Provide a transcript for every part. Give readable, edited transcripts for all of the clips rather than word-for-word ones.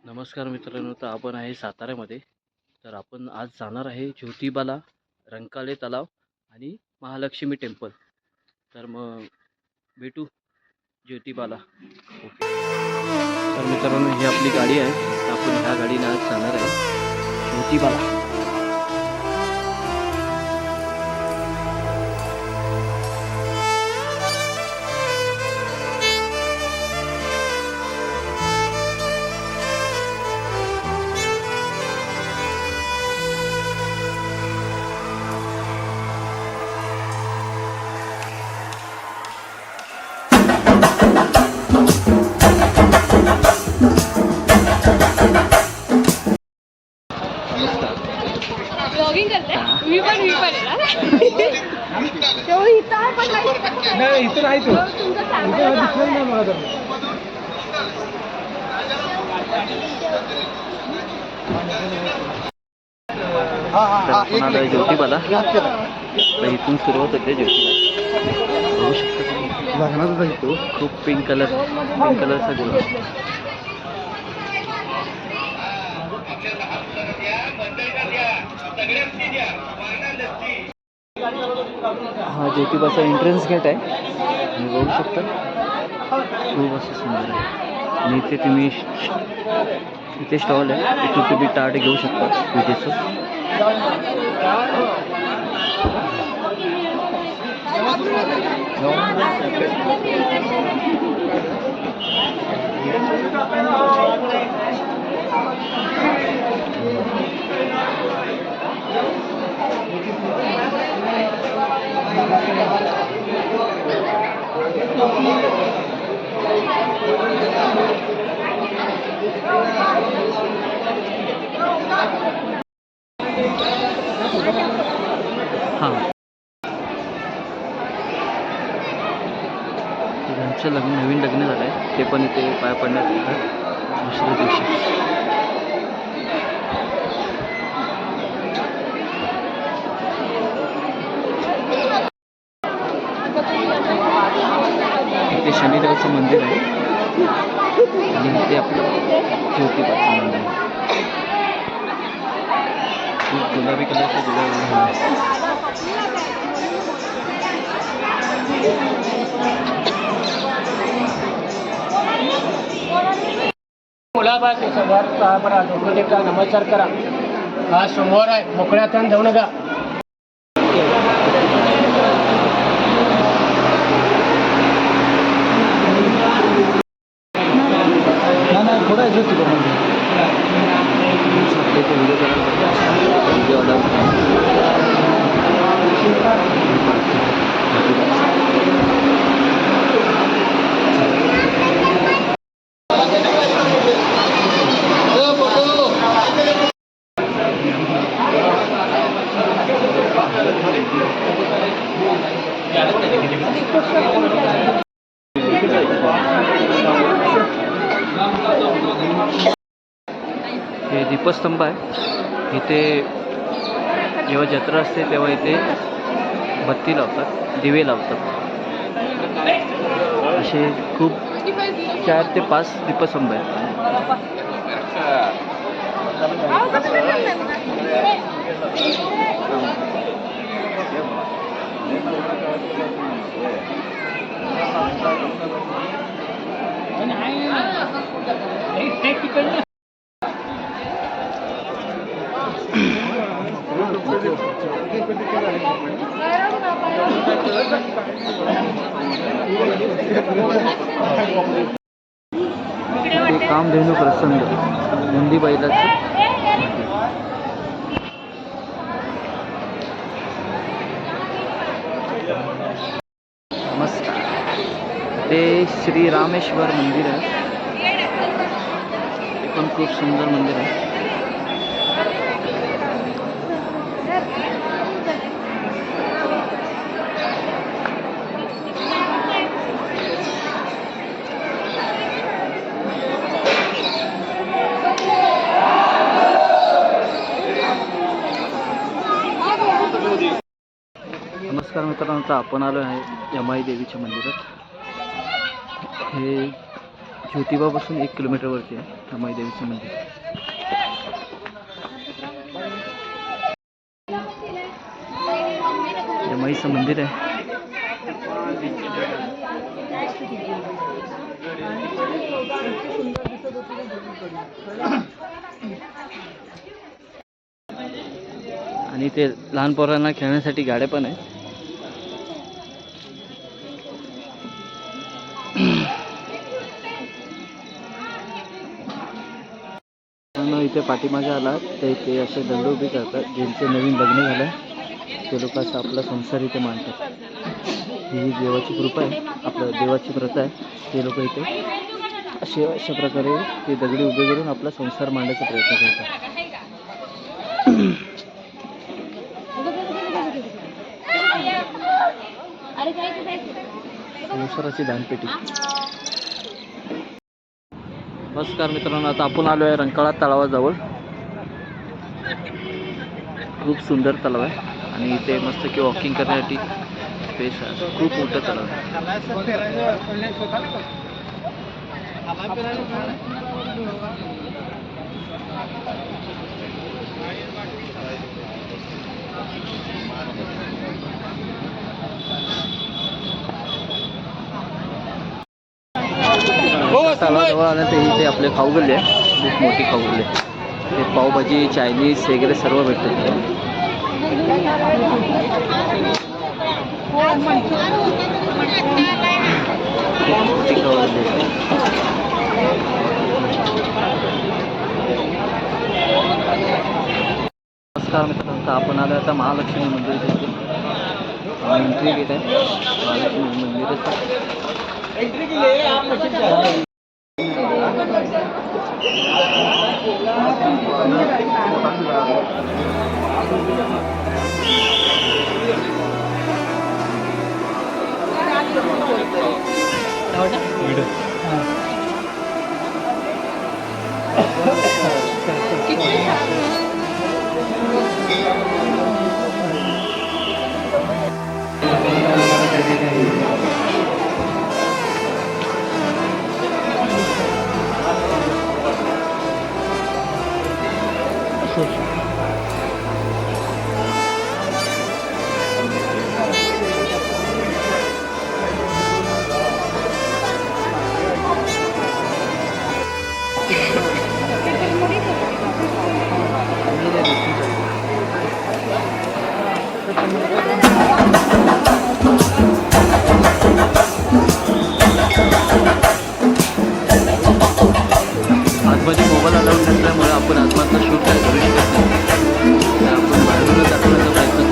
नमस्कार मित्रांनो, तर आपण आहे साताऱ्यामध्ये. तर आपण आज जाणार आहे ज्योतिबाला, रंकाळे तलाव आणि महालक्ष्मी टेम्पल. तर मग भेटू ज्योतिबाला. ओके. तर मित्रांनो, ही आपली गाडी आहे. तर आपण ह्या गाडीने आज जाणार आहे ज्योतिबाला. ब्लॉगिंग करते मी पण आहे ना तो इथं आहे पण नाही इथं नाही तो तुमचं चांगलं मला आपण आलो आहे ज्योतिबाला. तर इथून सुरुवात होते ज्योतिबा. बघू शकता खूप पिंक कलरचा गुलाब. हा ज्योतिबाचा एंट्रन्स गेट आहे. तुम्ही बघू शकता खूप असं सुंदर आहे. आणि इथे तुम्ही इथे स्टॉल आहे. इथून तुम्ही ताट घेऊ शकता पूजेचं. हां, त्यांचं नवीन लग्न झालं आहे. ते पण इथे पाय पडण्यात येतात दुसऱ्या दिवशी. इथे शनिदेवाचं मंदिर आहे आणि इथे आपलं ज्योतिबाचं मंदिर आहे. खूप गुलाबी कलरचं गुलाब. मुलाबाद नमस्कार करा. हा सोमवार आहे. मोकळ्या हाताने जाऊ नका. हे दीपस्तंभ आहे. इथे जेव्हा जत्रा असते तेव्हा इथे बत्ती लावतात, दिवे लावतात. असे खूप 4 ते 5 दीपस्तंभ आहेत. कामधेनू प्रसंग नंदी बैलाचं. नमस्कार. ते श्री रामेश्वर मंदिर आहे. ते पण खूप सुंदर मंदिर आहे. नमस्कार मित्रांनो, आपण आलो आहे यमाई देवीच्या मंदिरात. हे ज्योतिबापासून 1 किलोमीटरवरती आहे रमाई देवीचं मंदिर. रमाईचं मंदिर आहे. आणि ते लहान पोरांना खेळण्यासाठी गाड्या पण आहे. इथे पाठीमागे आला तर ते असे दगड उभे करतात. ज्यांचे नवीन लग्न झालं ते लोक असं आपला संसार इथे मांडतात. ही देवाची कृपा आहे, आपलं देवाची प्रथा आहे. ते लोक इथे अशा प्रकारे ते दगडी उभे करून आपला संसार मांडण्याचा प्रयत्न करतात. संसाराची दानपेटी. नमस्कार मित्रांनो, आता आपण आलो आहे रंकाळा तलावाजवळ. खूप सुंदर तलाव आहे आणि इथे मस्त की वॉकिंग करण्यासाठी स्पेस आहे. खूप मोठं तलाव आहे. तलावाजवळ आल्यानंतर इथे आपले खाऊ गल्ली आहे. खूप मोठी खाऊ गल्ली आहे. ते पावभाजी, चायनीज वगैरे सर्व भेटतं तिथे. खूप मोठी खाऊ गल्ली आहे. नमस्कार मित्रांनो, आपण आलो आता महालक्ष्मी मंदिराच्या इथे. एंट्री गेट आहे महालक्ष्मी मंदिराचं. आतमध्ये मोबाईल अलाउड नसल्यामुळे आपण आतमधलं शूट काय करू शकत नाही. तर आपण बाहेरूनच दाखवण्याचा प्रयत्न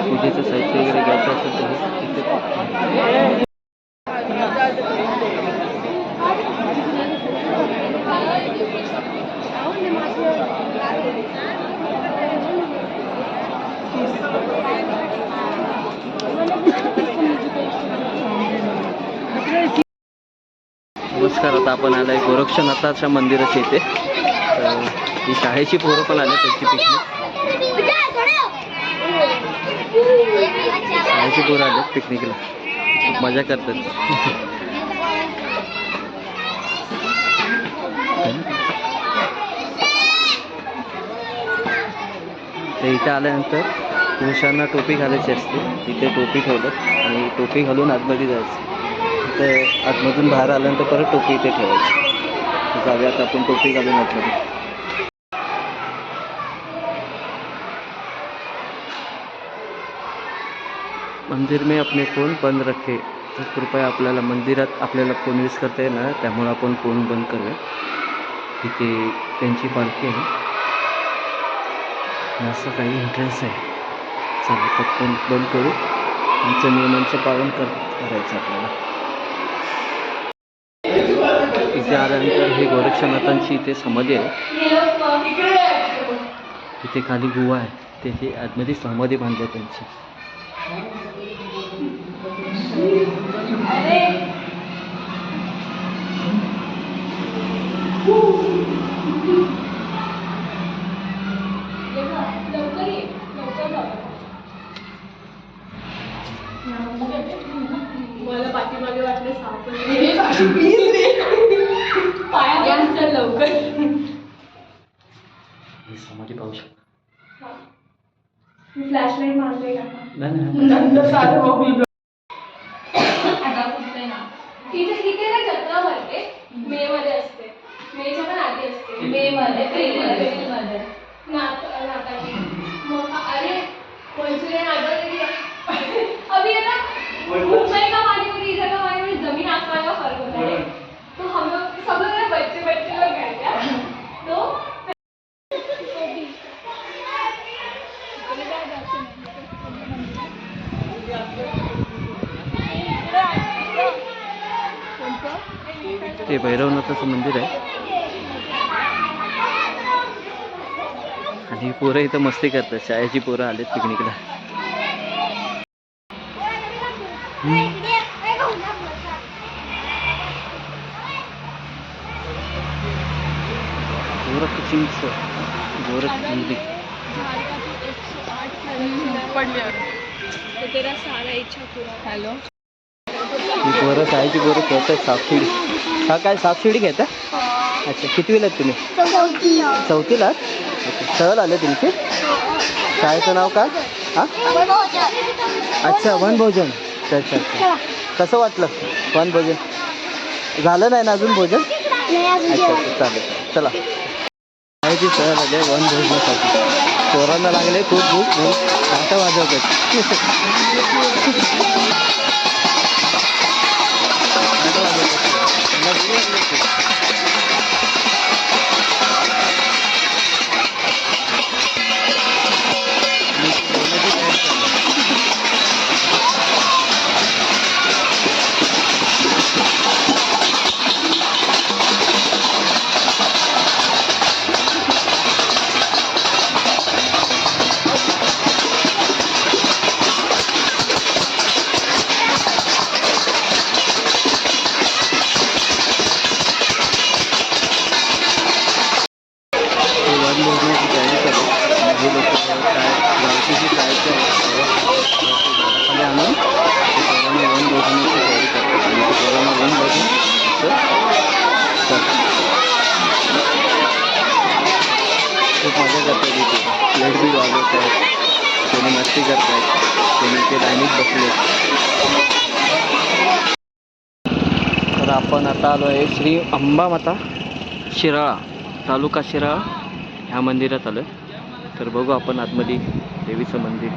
पूजेचं साहित्य वगैरे घ्यायचं असेल तर तिथे नमस्कार. आता आपण आलो आहे गोरक्षनाथाच्या मंदिराच्या इथे. तर ही शाळेची पोरं पण आले, त्यांची पिकनिक. शाळेची पोरं आले पिकनिकला, मजा करतात. तर इथे आल्यानंतर पुरुषांना टोपी घालायची असते. इथे टोपी ठेवलं आणि टोपी घालून आतमध्ये जायचं. इथे आतमधून बाहेर आल्यानंतर परत टोपी इथे ठेवायची. तर जाऊयात आपण टोपी घालून आतमध्ये. मंदिर में अपने फ़ोन बंद रखे. तर कृपया आपल्याला मंदिरात आपल्याला फोन यूज करता येणार, त्यामुळे आपण फोन बंद करूया. तिथे त्यांची पालखी आहे. असं काही एंट्रन्स आहे. चला पटकन बंद करू. त्यांचं नियमांचं पालन करायचं आपल्याला. इथे आल्यानंतर हे गोरक्षनाथांची इथे समाधी आहे. इथे खाली गुहा आहे. त्याची आतमध्ये समाधी बांधली आहे त्यांची. मला पाठीमागे वाटलं सापडले पाया लवकर. ही समाधी पाहू शकता. फ्लॅशलाईट मारते का नाही नंतर साधं बघू. तिथे ना जत्रा भरते, मे मध्ये असते. मेच्या पण आधी असते. मे मध्ये एप्रिल मध्ये नाताळी. मग अरे मंचुरियन ऑर्डर केली अभी है ना, मुंबई का पानीपुरी इधर का पानीपुरी जमीन आसमान का फर्क होता है. तो हम लोग सब लोग बच्चे लोग गए थे. तो ते भैरवनाथाचं मंदिर आहे. आणि पोरं इथं मस्ती करतात. शाळेची पोरं आलेत पिकनिकला. गोरखचिंच गोरखचिंच हॅलो ही पोरं शाळेची पोरं खेळत आहेत सापशिडी. हा काय सापशिडी खेळता? अच्छा कितवीला आहेत तुम्ही? चौथीला? अच्छा सहल आले तुमची? शाळेचं नाव काय? हां अच्छा वनभोजन. अच्छा अच्छा अच्छा कसं वाटलं वनभोजन? झालं नाही ना अजून भोजन? अच्छा अच्छा चालेल चला. शाळेची सहल आली आहे वनभोजनासाठी. पोरांना लागले खूप भूक आता वाजवतात. खूप मजा करतात इथे. प्लेट बी वाजवत आहेत, कोणी मस्ती करत आहेत, कोणी इथे लाईनीत बसले. तर आपण आता आलो आहे श्री अंबामाता शिराळा तालुका शिराळा ह्या मंदिरात आलो आहे. तर बघू आपण आतमध्ये देवीचं मंदिर.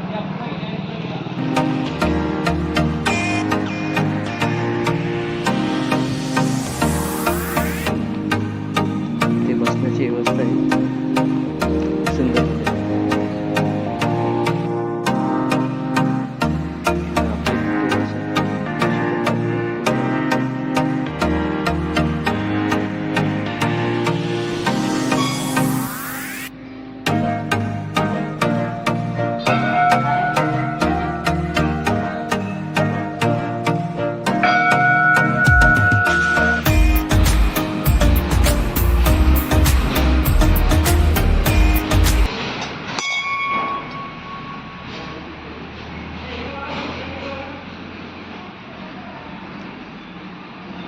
इथे बसण्याची व्यवस्था आहे सुंदर.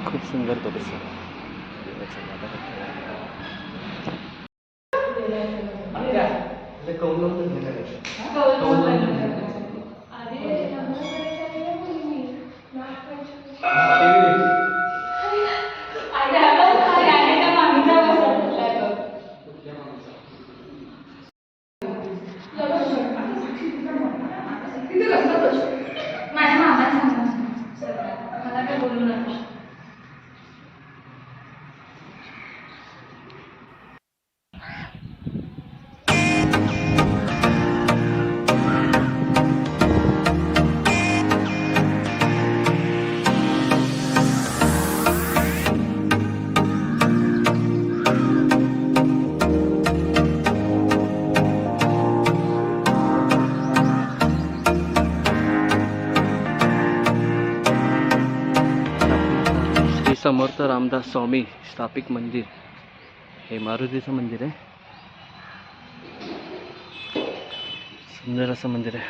खूप सुंदर परिसर. माझ्या मामाला सांगा मला काय बोलू नका. समर्थ रामदास स्वामी स्थापित मंदिर, हे मारुतीचं मंदिर आहे. सुंदर असं मंदिर आहे.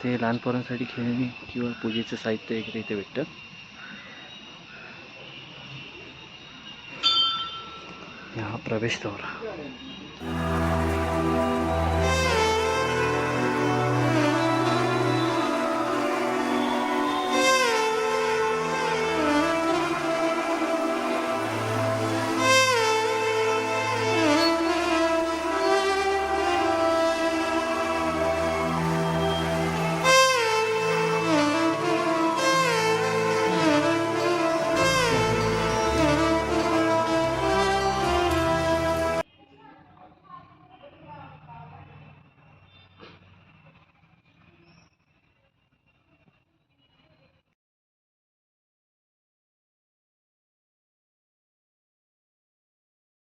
ते लहान पोरांसाठी खेळणी किंवा पूजेचं साहित्य वगैरे इथे भेटतं. हा प्रवेशद्वार.